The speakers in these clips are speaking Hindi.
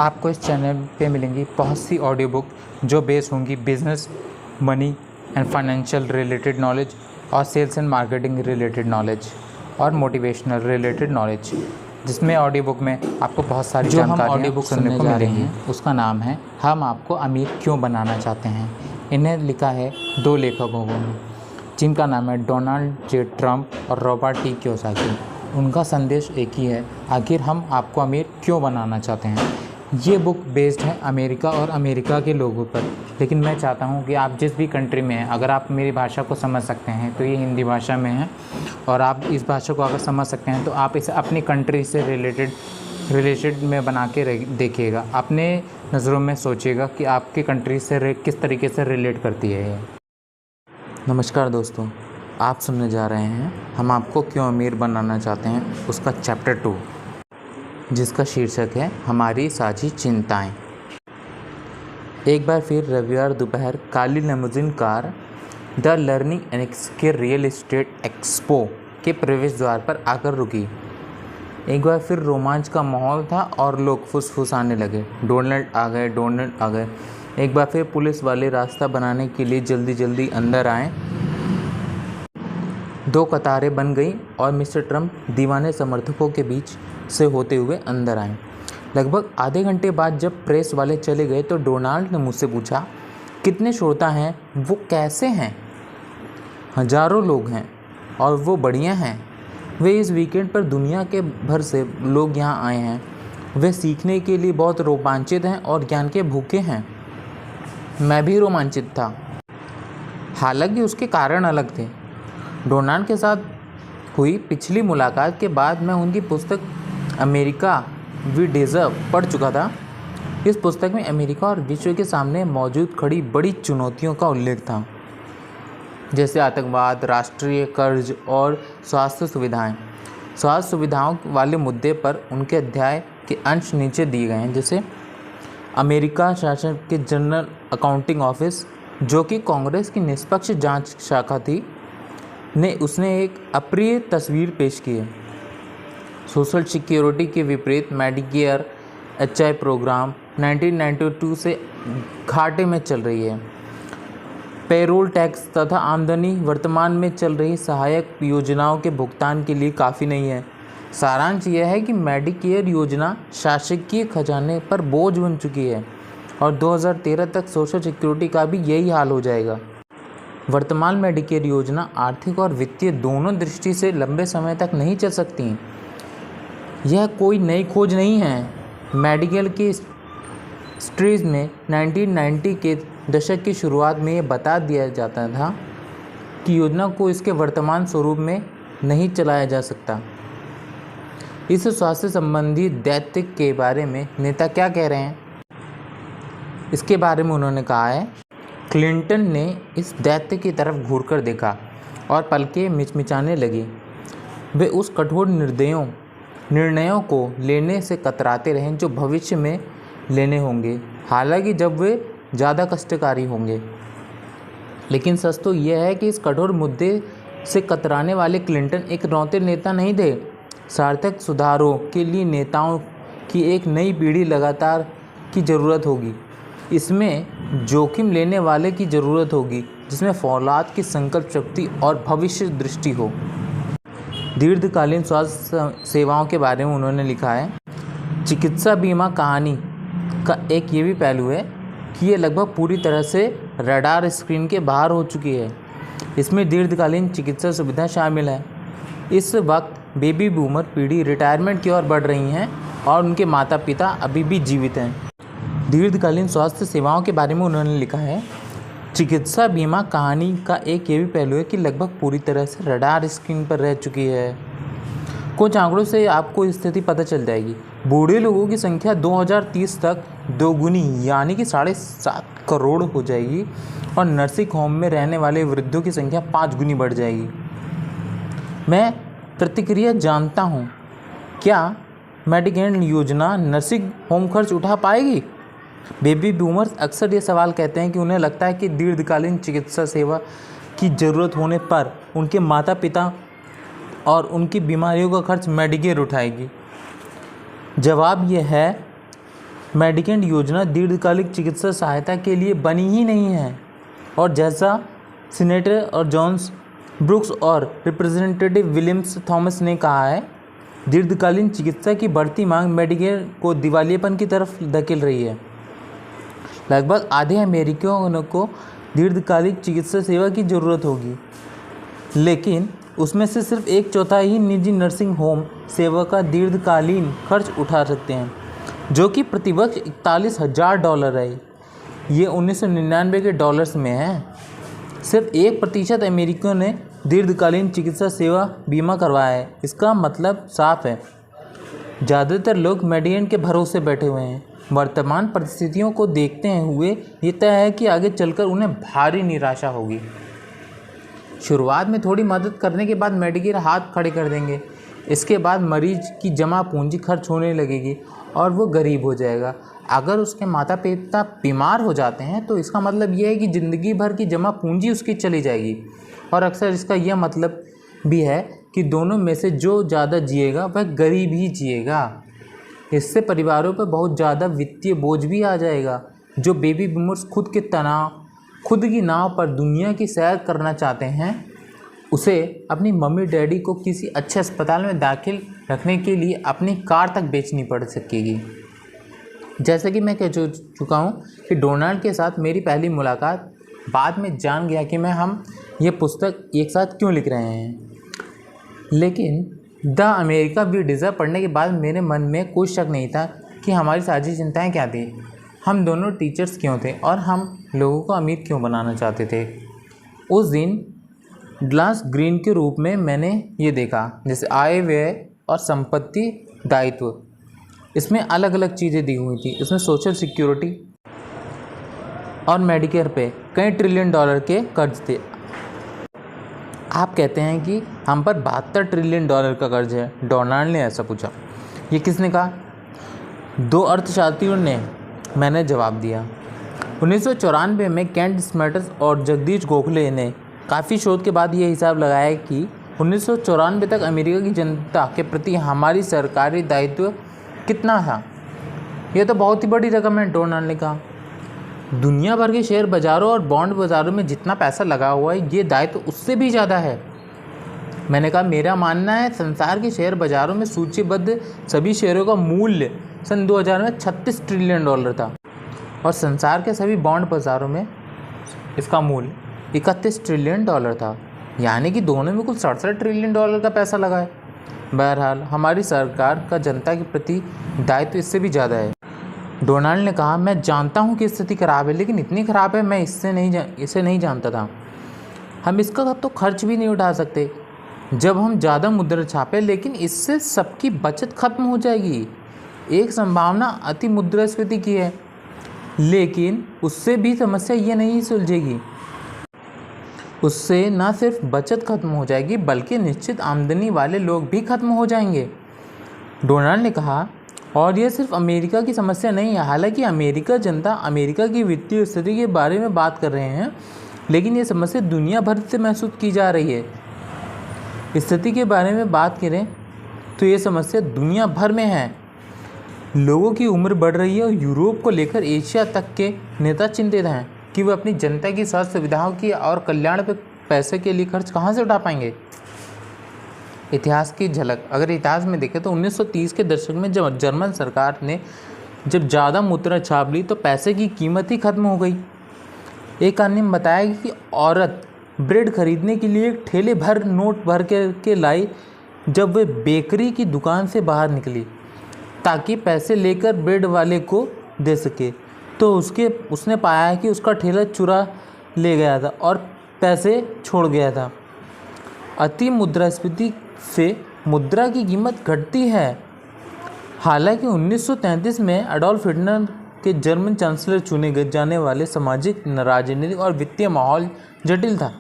आपको इस चैनल पे मिलेंगी बहुत सी ऑडियो बुक जो बेस होंगी business, money and financial related knowledge और sales and marketing related knowledge और मोटिवेशनल रिलेटेड नॉलेज, जिसमें ऑडियो बुक में आपको बहुत सारी जानकारियाँ ऑडियो बुक सुनने को मिलेंगी। उसका नाम है हम आपको अमीर क्यों बनाना चाहते हैं। इन्हें लिखा है 2 लेखकों ने, जिनका नाम है डोनाल्ड जे ट्रम्प और रॉबर्ट टी कियोसाकी। उनका संदेश एक ही है, आखिर हम आपको अमीर क्यों बनाना चाहते हैं। ये बुक बेस्ड है अमेरिका और अमेरिका के लोगों पर, लेकिन मैं चाहता हूँ कि आप जिस भी कंट्री में हैं, अगर आप मेरी भाषा को समझ सकते हैं तो ये हिंदी भाषा में है, और आप इस भाषा को अगर समझ सकते हैं तो आप इसे अपनी कंट्री से रिलेटेड में बना के देखिएगा। अपने नज़रों में सोचिएगा कि आपकी कंट्री से किस तरीके से रिलेट करती है ये। नमस्कार दोस्तों, आप सुनने जा रहे हैं हम आपको क्यों अमीर बनाना चाहते हैं, उसका चैप्टर 2, जिसका शीर्षक है हमारी साझी चिंताएं। एक बार फिर रविवार दोपहर काली limousine car the learning and skill real estate expo के प्रवेश द्वार पर आकर रुकी। एक बार फिर रोमांच का माहौल था और लोग फुसफुसाने लगे, डोनाल्ड आ गए, डोनाल्ड आ गए। एक बार फिर पुलिस वाले रास्ता बनाने के लिए जल्दी जल्दी अंदर आए। 2 कतारें बन गई और मिस्टर ट्रम्प दीवाने समर्थकों के बीच से होते हुए अंदर आए। लगभग आधे घंटे बाद जब प्रेस वाले चले गए तो डोनाल्ड ने मुझसे पूछा, कितने श्रोता हैं, वो कैसे हैं? हजारों लोग हैं और वो बढ़िया हैं। वे इस वीकेंड पर दुनिया के भर से लोग यहाँ आए हैं। वे सीखने के लिए बहुत रोमांचित हैं और ज्ञान के भूखे हैं। मैं भी रोमांचित था, हालांकि उसके कारण अलग थे। डोनाल्ड के साथ हुई पिछली मुलाकात के बाद मैं उनकी पुस्तक अमेरिका वी डिज़र्व पढ़ चुका था। इस पुस्तक में अमेरिका और विश्व के सामने मौजूद खड़ी बड़ी चुनौतियों का उल्लेख था, जैसे आतंकवाद, राष्ट्रीय कर्ज और स्वास्थ्य सुविधाएं। स्वास्थ्य सुविधाओं वाले मुद्दे पर उनके अध्याय के अंश नीचे दिए गए हैं, जैसे अमेरिका शासन के जनरल अकाउंटिंग ऑफिस, जो कि कांग्रेस की निष्पक्ष जांच शाखा थी, उसने एक अप्रिय तस्वीर पेश की है। सोशल सिक्योरिटी के विपरीत मेडिकेयर HI प्रोग्राम 1992 से घाटे में चल रही है। पेरोल टैक्स तथा आमदनी वर्तमान में चल रही सहायक योजनाओं के भुगतान के लिए काफ़ी नहीं है। सारांश यह है कि मेडिकेयर योजना शासकीय खजाने पर बोझ बन चुकी है और 2013 तक सोशल सिक्योरिटी का भी यही हाल हो जाएगा। वर्तमान मेडिकेयर योजना आर्थिक और वित्तीय दोनों दृष्टि से लंबे समय तक नहीं चल सकती। यह कोई नई खोज नहीं है। मेडिकल के स्ट्रीज में 1990 के दशक की शुरुआत में ये बता दिया जाता था कि योजना को इसके वर्तमान स्वरूप में नहीं चलाया जा सकता। इस स्वास्थ्य संबंधी दायित्व के बारे में नेता क्या कह रहे हैं, इसके बारे में उन्होंने कहा है, क्लिंटन ने इस दायित्व की तरफ घूरकर देखा और पलकें मिचमिचाने लगी। वे उस कठोर निर्णयों को लेने से कतराते रहे जो भविष्य में लेने होंगे, हालांकि जब वे ज़्यादा कष्टकारी होंगे। लेकिन सच तो यह है कि इस कठोर मुद्दे से कतराने वाले क्लिंटन एक रौंते नेता नहीं थे। सार्थक सुधारों के लिए नेताओं की एक नई पीढ़ी लगातार की ज़रूरत होगी। इसमें जोखिम लेने वाले की ज़रूरत होगी, जिसमें फौलाद की संकल्प शक्ति और भविष्य दृष्टि हो। दीर्घकालीन स्वास्थ्य सेवाओं के बारे में उन्होंने लिखा है, चिकित्सा बीमा कहानी का एक ये भी पहलू है कि ये लगभग पूरी तरह से रडार स्क्रीन के बाहर हो चुकी है। इसमें दीर्घकालीन चिकित्सा सुविधा शामिल है। इस वक्त बेबी बूमर पीढ़ी रिटायरमेंट की ओर बढ़ रही हैं और उनके माता पिता अभी भी जीवित हैं। दीर्घकालीन स्वास्थ्य सेवाओं के बारे में उन्होंने लिखा है, चिकित्सा बीमा कहानी का एक ये भी पहलू है कि लगभग पूरी तरह से रडार स्क्रीन पर रह चुकी है। कुछ आंकड़ों से आपको स्थिति पता चल जाएगी। बूढ़े लोगों की संख्या 2030 तक दोगुनी यानी कि 7.5 करोड़ हो जाएगी और नर्सिंग होम में रहने वाले वृद्धों की संख्या 5 गुनी बढ़ जाएगी। मैं प्रतिक्रिया जानता हूँ, क्या मेडिकेयर योजना नर्सिंग होम खर्च उठा पाएगी? बेबी बूमर्स अक्सर ये सवाल कहते हैं कि उन्हें लगता है कि दीर्घकालीन चिकित्सा सेवा की ज़रूरत होने पर उनके माता पिता और उनकी बीमारियों का खर्च मेडिकेयर उठाएगी। जवाब यह है मेडिकेड योजना दीर्घकालिक चिकित्सा सहायता के लिए बनी ही नहीं है, और जैसा सीनेटर और जॉन्स ब्रुक्स और रिप्रेजेंटेटिव विलियम्स थॉमस ने कहा है, दीर्घकालीन चिकित्सा की बढ़ती मांग मेडिकेड को दिवालियेपन की तरफ धकेल रही है। लगभग आधे अमेरिकियों को दीर्घकालिक चिकित्सा सेवा की ज़रूरत होगी, लेकिन उसमें से सिर्फ 1/4 ही निजी नर्सिंग होम सेवा का दीर्घकालीन खर्च उठा सकते हैं, जो कि प्रतिवर्ष $41,000 है। ये 1999 के डॉलर्स में है। सिर्फ 1% अमेरिकियों ने दीर्घकालीन चिकित्सा सेवा बीमा करवाया है। इसका मतलब साफ है, ज़्यादातर लोग मेडिकेड के भरोसे बैठे हुए हैं। वर्तमान परिस्थितियों को देखते हुए ये तय है कि आगे चलकर उन्हें भारी निराशा होगी। शुरुआत में थोड़ी मदद करने के बाद मेडिकेड हाथ खड़े कर देंगे। इसके बाद मरीज की जमा पूंजी खर्च होने लगेगी और वो गरीब हो जाएगा। अगर उसके माता पिता बीमार हो जाते हैं तो इसका मतलब यह है कि ज़िंदगी भर की जमा पूंजी उसकी चली जाएगी, और अक्सर इसका यह मतलब भी है कि दोनों में से जो ज़्यादा जिएगा वह गरीब ही जिएगा। इससे परिवारों पर बहुत ज़्यादा वित्तीय बोझ भी आ जाएगा। जो बेबी बूमर्स खुद की नाव पर दुनिया की सैर करना चाहते हैं, उसे अपनी मम्मी डैडी को किसी अच्छे अस्पताल में दाखिल रखने के लिए अपनी कार तक बेचनी पड़ सकेगी। जैसे कि मैं कह चुका हूँ कि डोनाल्ड के साथ मेरी पहली मुलाकात बाद में जान गया कि हम ये पुस्तक एक साथ क्यों लिख रहे हैं। लेकिन द अमेरिका वी डिज़र्व पढ़ने के बाद मेरे मन में कोई शक नहीं था कि हमारी साझी चिंताएं क्या थी, हम दोनों टीचर्स क्यों थे और हम लोगों को अमीर क्यों बनाना चाहते थे। उस दिन ग्लास ग्रीन के रूप में मैंने ये देखा, जैसे आय व्यय और संपत्ति दायित्व, इसमें अलग अलग चीज़ें दी हुई थी। इसमें सोशल सिक्योरिटी और मेडिकेयर पे कई $1 ट्रिलियन के कर्ज थे। आप कहते हैं कि हम पर $72 ट्रिलियन का कर्ज है, डोनाल्ड ने ऐसा पूछा। ये किसने कहा? 2 अर्थशास्त्रियों ने, मैंने जवाब दिया। 1994 में केंट स्मेटर्स और जगदीश गोखले ने काफ़ी शोध के बाद ये हिसाब लगाया कि 1994 तक अमेरिका की जनता के प्रति हमारी सरकारी दायित्व कितना था। यह तो बहुत ही बड़ी रकम है, डोनाल्ड ने कहा। दुनिया भर के शेयर बाज़ारों और बॉन्ड बाज़ारों में जितना पैसा लगा हुआ है, ये दायित्व उससे भी ज़्यादा है। मैंने कहा, मेरा मानना है संसार के शेयर बाज़ारों में सूचीबद्ध सभी शेयरों का मूल्य सन 2000 में $36 ट्रिलियन था, और संसार के सभी बॉन्ड बाज़ारों में इसका मूल्य $31 ट्रिलियन था। यानी कि दोनों में कुल $67 ट्रिलियन का पैसा लगा है। बहरहाल हमारी सरकार का जनता के प्रति दायित्व इससे भी ज़्यादा है। डोनाल्ड ने कहा, मैं जानता हूँ कि स्थिति खराब है, लेकिन इतनी खराब है मैं इसे नहीं जानता था। हम इसका तो खर्च भी नहीं उठा सकते जब हम ज़्यादा मुद्रा छापे, लेकिन इससे सबकी बचत खत्म हो जाएगी। एक संभावना अति मुद्रास्फीति की है, लेकिन उससे भी समस्या ये नहीं सुलझेगी। उससे न सिर्फ बचत खत्म हो जाएगी, बल्कि निश्चित आमदनी वाले लोग भी खत्म हो जाएंगे, डोनाल्ड ने कहा। और यह सिर्फ अमेरिका की समस्या नहीं है। हालांकि अमेरिका जनता अमेरिका की वित्तीय स्थिति के बारे में बात कर रहे हैं, लेकिन ये समस्या दुनिया भर से महसूस की जा रही है। स्थिति के बारे में बात करें तो ये समस्या दुनिया भर में है। लोगों की उम्र बढ़ रही है और यूरोप को लेकर एशिया तक के नेता चिंतित हैं कि वे अपनी जनता की स्वास्थ्य सुविधाओं की और कल्याण पर पैसे के लिए खर्च कहाँ से उठा पाएंगे। इतिहास की झलक अगर इतिहास में देखें तो 1930 के दशक में जब जर्मन सरकार ने ज़्यादा मुद्रा छाप ली तो पैसे की कीमत ही खत्म हो गई। एक अन्य ने बताया कि औरत ब्रेड खरीदने के लिए एक ठेले भर नोट भर के लाई जब वे बेकरी की दुकान से बाहर निकली ताकि पैसे लेकर ब्रेड वाले को दे सके, तो उसने पाया कि उसका ठेला चुरा ले गया था और पैसे छोड़ गया था। अति मुद्रास्फीति से मुद्रा की कीमत घटती है। हालांकि 1933 में एडोल्फ हिटलर के जर्मन चांसलर चुने जाने वाले सामाजिक, राजनीतिक और वित्तीय माहौल जटिल था,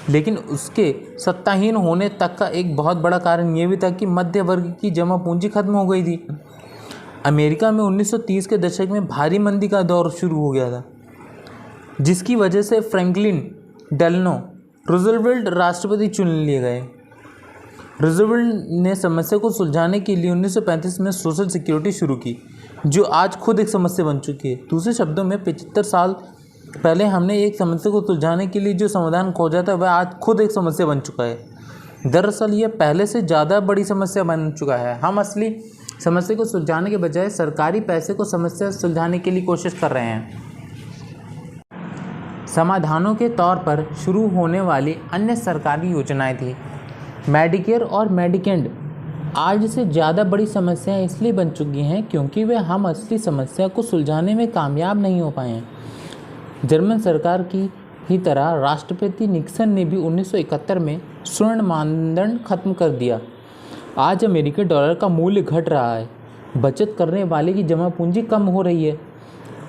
लेकिन उसके सत्ताहीन होने तक का एक बहुत बड़ा कारण यह भी था कि मध्य वर्ग की जमा पूंजी खत्म हो गई थी। अमेरिका में 1930 के दशक में भारी मंदी का दौर शुरू हो गया था, जिसकी वजह से फ्रैंकलिन डेलानो रूजवेल्ट राष्ट्रपति चुन लिए गए। रूजवेल्ट ने समस्या को सुलझाने के लिए 1935 में सोशल सिक्योरिटी शुरू की, जो आज खुद एक समस्या बन चुकी है। दूसरे शब्दों में 75 साल पहले हमने एक समस्या को सुलझाने के लिए जो समाधान खोजा था वह आज खुद एक समस्या बन चुका है। दरअसल यह पहले से ज़्यादा बड़ी समस्या बन चुका है। हम असली समस्या को सुलझाने के बजाय सरकारी पैसे को समस्या सुलझाने के लिए कोशिश कर रहे हैं। समाधानों के तौर पर शुरू होने वाली अन्य सरकारी योजनाएं थी। मेडिकेयर और मेडिकेड आज से ज़्यादा बड़ी समस्याएं इसलिए बन चुकी हैं क्योंकि वे हम असली समस्या को सुलझाने में कामयाब नहीं हो पाए हैं। जर्मन सरकार की ही तरह राष्ट्रपति निक्सन ने भी 1971 में स्वर्ण मानदंड खत्म कर दिया। आज अमेरिकी डॉलर का मूल्य घट रहा है, बचत करने वाले की जमा पूंजी कम हो रही है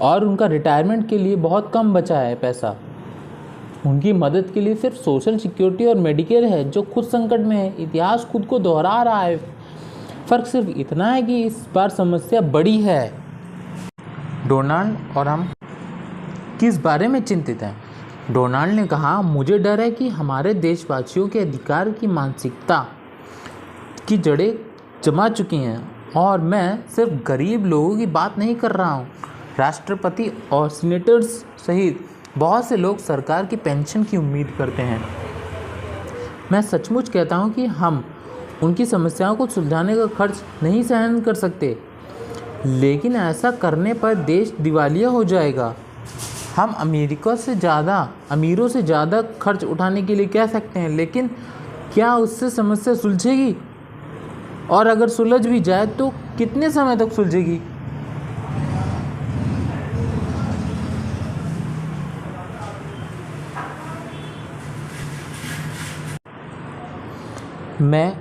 और उनका रिटायरमेंट के लिए बहुत कम बचा है पैसा। उनकी मदद के लिए सिर्फ सोशल सिक्योरिटी और मेडिकेयर है जो खुद संकट में है। इतिहास खुद को दोहरा रहा है। फ़र्क सिर्फ इतना है कि इस बार समस्या बड़ी है। डोनाल्ड और हम किस बारे में चिंतित हैं? डोनाल्ड ने कहा, मुझे डर है कि हमारे देशवासियों के अधिकार की मानसिकता की जड़ें जमा चुकी हैं और मैं सिर्फ गरीब लोगों की बात नहीं कर रहा हूँ। राष्ट्रपति और सीनेटर्स सहित बहुत से लोग सरकार की पेंशन की उम्मीद करते हैं। मैं सचमुच कहता हूँ कि हम उनकी समस्याओं को सुलझाने का खर्च नहीं सहन कर सकते, लेकिन ऐसा करने पर देश दिवालिया हो जाएगा। हम अमीरों से ज़्यादा खर्च उठाने के लिए कह सकते हैं, लेकिन क्या उससे समस्या सुलझेगी? और अगर सुलझ भी जाए तो कितने समय तक सुलझेगी? मैं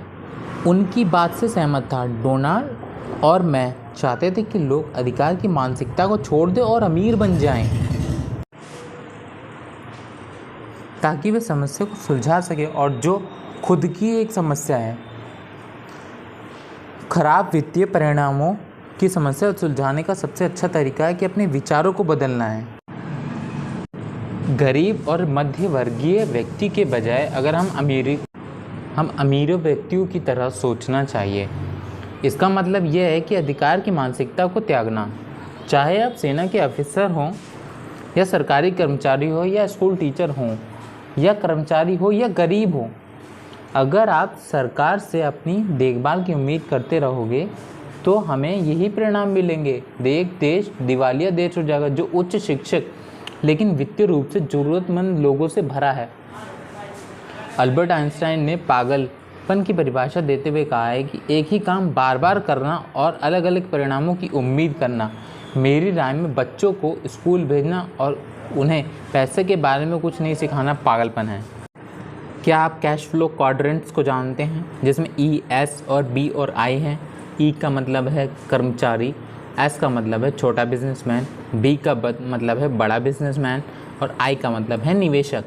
उनकी बात से सहमत था। डोनाल्ड और मैं चाहते थे कि लोग अधिकार की मानसिकता को छोड़ दें और अमीर बन जाएं, ताकि वे समस्या को सुलझा सके। और जो खुद की एक समस्या है, खराब वित्तीय परिणामों की समस्या सुलझाने का सबसे अच्छा तरीका है कि अपने विचारों को बदलना है। गरीब और मध्य वर्गीय व्यक्ति के बजाय अगर हम अमीर व्यक्तियों की तरह सोचना चाहिए। इसका मतलब यह है कि अधिकार की मानसिकता को त्यागना, चाहे आप सेना के ऑफिसर हों या सरकारी कर्मचारी हो या स्कूल टीचर हों या कर्मचारी हो या गरीब हो। अगर आप सरकार से अपनी देखभाल की उम्मीद करते रहोगे तो हमें यही परिणाम मिलेंगे। देश दिवालिया देश हो जाएगा जो उच्च शिक्षक लेकिन वित्तीय रूप से ज़रूरतमंद लोगों से भरा है। अल्बर्ट आइंस्टाइन ने पागलपन की परिभाषा देते हुए कहा है कि एक ही काम बार बार करना और अलग अलग परिणामों की उम्मीद करना। मेरी राय में बच्चों को स्कूल भेजना और उन्हें पैसे के बारे में कुछ नहीं सिखाना पागलपन है। क्या आप कैश फ्लो क्वाड्रेंट्स को जानते हैं, जिसमें ई, एस और बी और आई हैं? ई का मतलब है कर्मचारी, एस का मतलब है छोटा बिजनेसमैन, बी का मतलब है बड़ा बिजनेसमैन और आई का मतलब है निवेशक।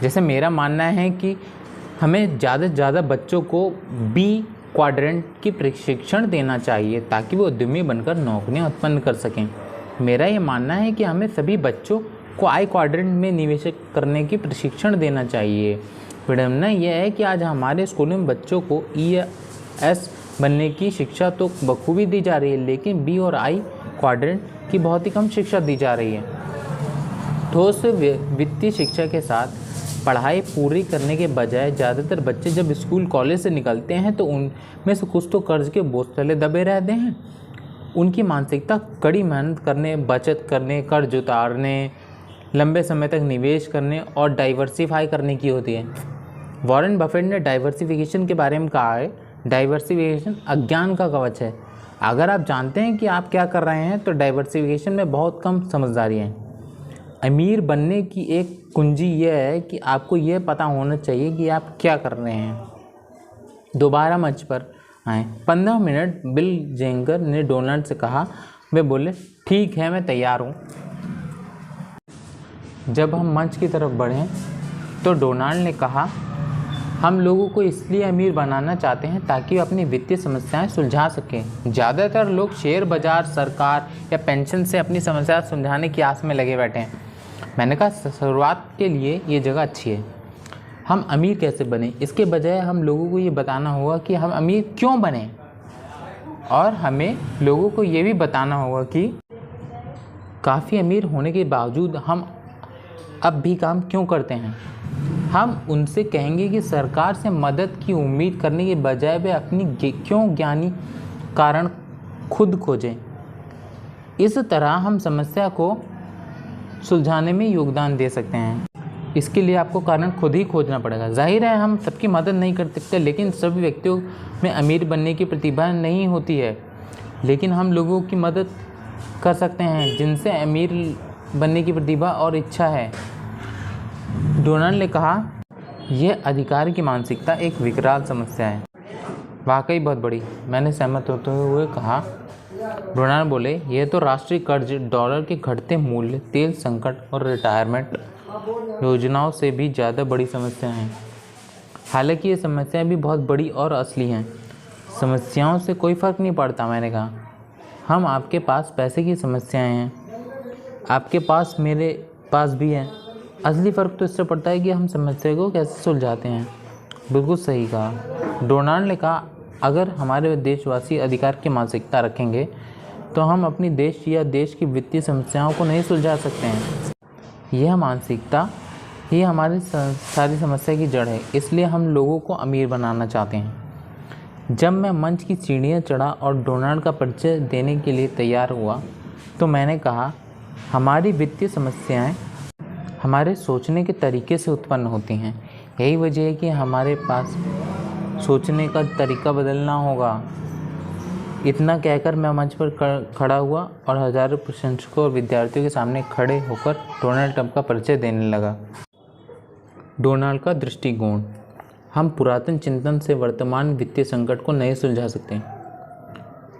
जैसे मेरा मानना है कि हमें ज़्यादा से ज़्यादा बच्चों को बी क्वाड्रेंट की प्रशिक्षण देना चाहिए ताकि वो उद्यमी बनकर नौकरियां उत्पन्न कर सकें। मेरा ये मानना है कि हमें सभी बच्चों को आई क्वाड्रेंट में निवेश करने की प्रशिक्षण देना चाहिए। विडम्बना यह है कि आज हमारे स्कूलों में बच्चों को ई या एस बनने की शिक्षा तो बखूबी दी जा रही है, लेकिन बी और आई क्वाड्रेंट की बहुत ही कम शिक्षा दी जा रही है। ठोस वित्तीय शिक्षा के साथ पढ़ाई पूरी करने के बजाय ज़्यादातर बच्चे जब स्कूल कॉलेज से निकलते हैं तो उनमें से कुछ तो कर्ज के बोझ तले दबे रहते हैं। उनकी मानसिकता कड़ी मेहनत करने, बचत करने, कर्ज उतारने, लंबे समय तक निवेश करने और डाइवर्सिफाई करने की होती है। वॉरेन बफेट ने डाइवर्सिफिकेशन के बारे में कहा है, डाइवर्सिफिकेशन अज्ञान का कवच है। अगर आप जानते हैं कि आप क्या कर रहे हैं तो डाइवर्सिफिकेशन में बहुत कम समझदारी है। अमीर बनने की एक कुंजी यह है कि आपको यह पता होना चाहिए कि आप क्या कर रहे हैं। दोबारा मंच पर आए 15 मिनट बिल जेंगर ने डोनाल्ड से कहा। वे बोले, ठीक है, मैं तैयार हूँ। जब हम मंच की तरफ बढ़े तो डोनाल्ड ने कहा, हम लोगों को इसलिए अमीर बनाना चाहते हैं ताकि वे अपनी वित्तीय समस्याएं सुलझा सकें। ज़्यादातर लोग शेयर बाजार, सरकार या पेंशन से अपनी समस्या सुलझाने की आस में लगे बैठे हैं। मैंने कहा, शुरुआत के लिए ये जगह अच्छी है। हम अमीर कैसे बने, इसके बजाय हम लोगों को ये बताना होगा कि हम अमीर क्यों बने और हमें लोगों को ये भी बताना होगा कि काफ़ी अमीर होने के बावजूद हम अब भी काम क्यों करते हैं। हम उनसे कहेंगे कि सरकार से मदद की उम्मीद करने के बजाय वे अपनी क्यों ज्ञानी कारण खुद खोजें। इस तरह हम समस्या को सुलझाने में योगदान दे सकते हैं। इसके लिए आपको कारण खुद ही खोजना पड़ेगा। जाहिर है हम सबकी मदद नहीं कर सकते, लेकिन सभी व्यक्तियों में अमीर बनने की प्रतिभा नहीं होती है, लेकिन हम लोगों की मदद कर सकते हैं जिनसे अमीर बनने की प्रतिभा और इच्छा है। डोनाल्ड ने कहा, यह अधिकार की मानसिकता एक विकराल समस्या है। वाकई बहुत बड़ी, मैंने सहमत होते हुए कहा। डोनाल्ड बोले, यह तो राष्ट्रीय कर्ज, डॉलर के घटते मूल्य, तेल संकट और रिटायरमेंट योजनाओं से भी ज़्यादा बड़ी समस्या है। हालांकि ये समस्याएं भी बहुत बड़ी और असली हैं। समस्याओं से कोई फ़र्क नहीं पड़ता, मैंने कहा। हम आपके पास पैसे की समस्याएं हैं, आपके पास मेरे पास भी है। असली फ़र्क तो इससे पड़ता है कि हम समस्या को कैसे सुलझाते हैं। बिल्कुल सही कहा। डोनाल्ड ने कहा, अगर हमारे देशवासी अधिकार की मानसिकता रखेंगे तो हम अपनी देश या देश की वित्तीय समस्याओं को नहीं सुलझा सकते हैं। यह मानसिकता ही हमारी सारी समस्या की जड़ है। इसलिए हम लोगों को अमीर बनाना चाहते हैं। जब मैं मंच की सीढ़ियाँ चढ़ा और डोनाल्ड का परिचय देने के लिए तैयार हुआ तो मैंने कहा, हमारी वित्तीय समस्याएं हमारे सोचने के तरीके से उत्पन्न होती हैं। यही वजह है कि हमारे पास सोचने का तरीका बदलना होगा। इतना कहकर मैं मंच पर खड़ा हुआ और हज़ारों प्रशंसकों और विद्यार्थियों के सामने खड़े होकर डोनाल्ड ट्रंप का परिचय देने लगा। डोनाल्ड का दृष्टिकोण। हम पुरातन चिंतन से वर्तमान वित्तीय संकट को नहीं सुलझा सकते।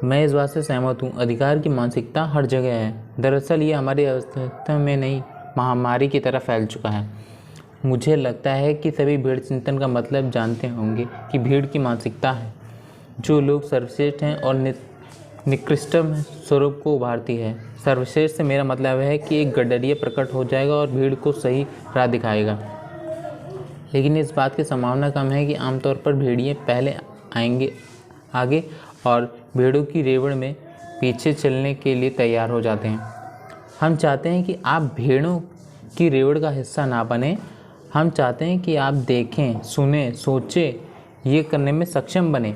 मैं इस बात से सहमत हूँ। अधिकार की मानसिकता हर जगह है। दरअसल ये हमारी अवस्था में नहीं, महामारी की तरह फैल चुका है। मुझे लगता है कि सभी भीड़ चिंतन का मतलब जानते होंगे कि भीड़ की मानसिकता है जो लोग सर्वश्रेष्ठ हैं और निकृष्टतम स्वरूप को उभारती है। सर्वश्रेष्ठ से मेरा मतलब है कि एक गडरिया प्रकट हो जाएगा और भीड़ को सही राह दिखाएगा। लेकिन इस बात की संभावना कम है कि आमतौर पर भेड़िए पहले आएंगे आगे और भेड़ों की रेवड़ में पीछे चलने के लिए तैयार हो जाते हैं। हम चाहते हैं कि आप भेड़ों की रेवड़ का हिस्सा ना बने। हम चाहते हैं कि आप देखें, सुने, सोचें, ये करने में सक्षम बने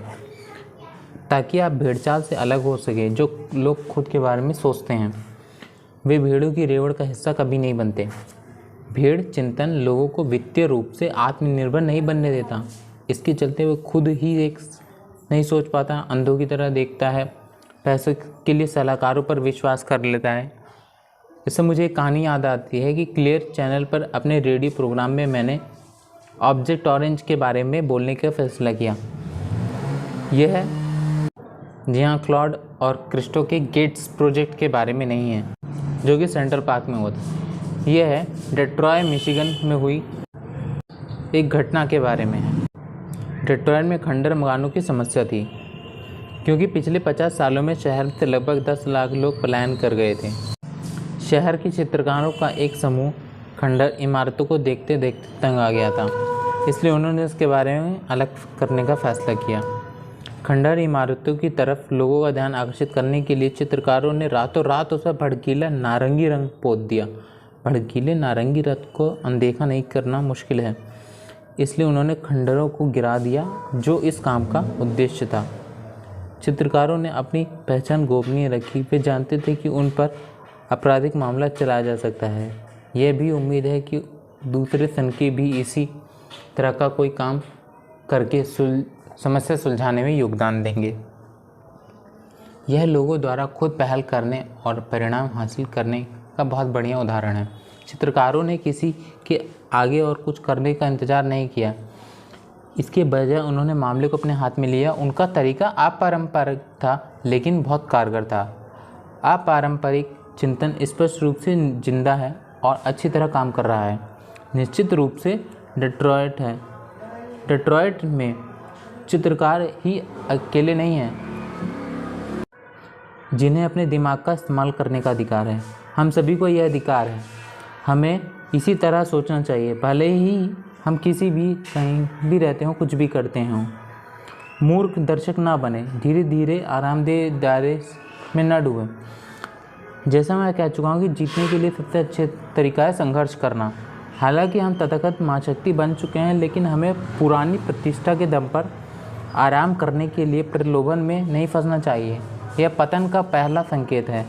ताकि आप भेड़चाल से अलग हो सके। जो लोग खुद के बारे में सोचते हैं वे भेड़ों की रेवड़ का हिस्सा कभी नहीं बनते। भेड़ चिंतन लोगों को वित्तीय रूप से आत्मनिर्भर नहीं बनने देता। इसके चलते वो खुद ही एक नहीं सोच पाता, अंधों की तरह देखता है, पैसों के लिए सलाहकारों पर विश्वास कर लेता है। इससे मुझे एक कहानी याद आती है कि क्लियर चैनल पर अपने रेडियो प्रोग्राम में मैंने ऑब्जेक्ट ऑरेंज के बारे में बोलने का फैसला किया। यह है जी हाँ, क्लॉड और क्रिस्टो के गेट्स प्रोजेक्ट के बारे में नहीं है जो कि सेंट्रल पार्क में हुआ था। यह है डेट्रॉय मिशिगन में हुई एक घटना के बारे में है। डेट्रॉयट में खंडर मकानों की समस्या थी क्योंकि पिछले 50 सालों में शहर से लगभग 10 लाख लोग पलायन कर गए थे। शहर के चित्रकारों का एक समूह खंडर इमारतों को देखते देखते तंग आ गया था, इसलिए उन्होंने इसके बारे में अलग करने का फैसला किया। खंडर इमारतों की तरफ लोगों का ध्यान आकर्षित करने के लिए चित्रकारों ने रातों रात उसे भड़कीला नारंगी रंग पोत दिया। भड़कीले नारंगी रंग को अनदेखा नहीं करना मुश्किल है, इसलिए उन्होंने खंडरों को गिरा दिया जो इस काम का उद्देश्य था। चित्रकारों ने अपनी पहचान गोपनीय रखी। वे जानते थे कि उन पर आपराधिक मामला चलाया जा सकता है। यह भी उम्मीद है कि दूसरे सनकी भी इसी तरह का कोई काम करके समस्या सुलझाने में योगदान देंगे। यह लोगों द्वारा खुद पहल करने और परिणाम हासिल करने का बहुत बढ़िया उदाहरण है। चित्रकारों ने किसी के आगे और कुछ करने का इंतज़ार नहीं किया, इसके बजाय उन्होंने मामले को अपने हाथ में लिया। उनका तरीका अपारंपरिक था लेकिन बहुत कारगर था। अपारंपरिक चिंतन स्पष्ट रूप से जिंदा है और अच्छी तरह काम कर रहा है। निश्चित रूप से डेट्रॉयट है। डेट्रॉयट में चित्रकार ही अकेले नहीं हैं जिन्हें अपने दिमाग का इस्तेमाल करने का अधिकार है। हम सभी को यह अधिकार है। हमें इसी तरह सोचना चाहिए, भले ही हम किसी भी कहीं भी रहते हों, कुछ भी करते हों। मूर्ख दर्शक ना बने, धीरे धीरे आरामदेह दायरे में न डूबे। जैसा मैं कह चुका हूँ कि जीतने के लिए सबसे अच्छे तरीका है संघर्ष करना। हालांकि हम तथाकथित महाशक्ति बन चुके हैं, लेकिन हमें पुरानी प्रतिष्ठा के दम पर आराम करने के लिए प्रलोभन में नहीं फंसना चाहिए। यह पतन का पहला संकेत है।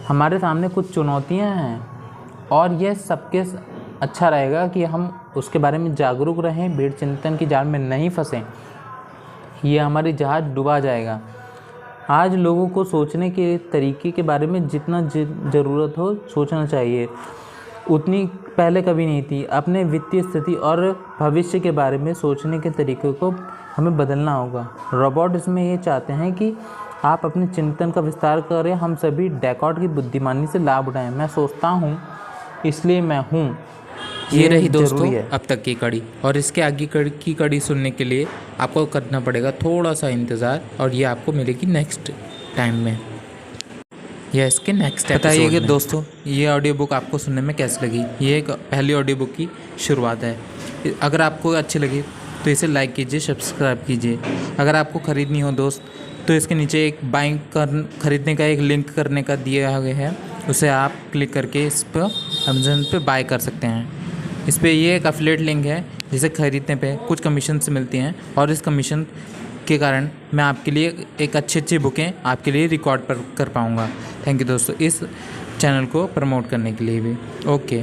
हमारे सामने कुछ चुनौतियाँ हैं और यह सबके अच्छा रहेगा कि हम उसके बारे में जागरूक रहें, भीड़ चिंतन की जाल में नहीं फंसें। ये हमारी जहाज़ डुबा जाएगा। आज लोगों को सोचने के तरीके के बारे में जितना ज़रूरत हो सोचना चाहिए, उतनी पहले कभी नहीं थी। अपने वित्तीय स्थिति और भविष्य के बारे में सोचने के तरीके को हमें बदलना होगा। रोबोट इसमें ये चाहते हैं कि आप अपने चिंतन का विस्तार करें। हम सभी डेकार्ट की बुद्धिमानी से लाभ उठाएं। मैं सोचता हूँ इसलिए मैं हूँ। ये रही दोस्तों अब तक की कड़ी, और इसके आगे की कड़ी सुनने के लिए आपको करना पड़ेगा थोड़ा सा इंतज़ार, और ये आपको मिलेगी नेक्स्ट टाइम में या इसके नेक्स्ट एपिसोड में। बताइएगा दोस्तों ये ऑडियो बुक आपको सुनने में कैसी लगी। ये एक पहली ऑडियो बुक की शुरुआत है। अगर आपको अच्छी लगी तो इसे लाइक कीजिए, सब्सक्राइब कीजिए। अगर आपको ख़रीदनी हो दोस्त तो इसके नीचे एक ख़रीदने का एक लिंक करने का दिया गया है, उसे आप क्लिक करके इस पर अमेज़न पे बाय कर सकते हैं। इस पर ये एक एफिलिएट लिंक है जिसे ख़रीदने पे कुछ कमीशन से मिलती हैं, और इस कमीशन के कारण मैं आपके लिए एक अच्छी बुकें आपके लिए रिकॉर्ड कर पाऊँगा। थैंक यू दोस्तों इस चैनल को प्रमोट करने के लिए भी। ओके।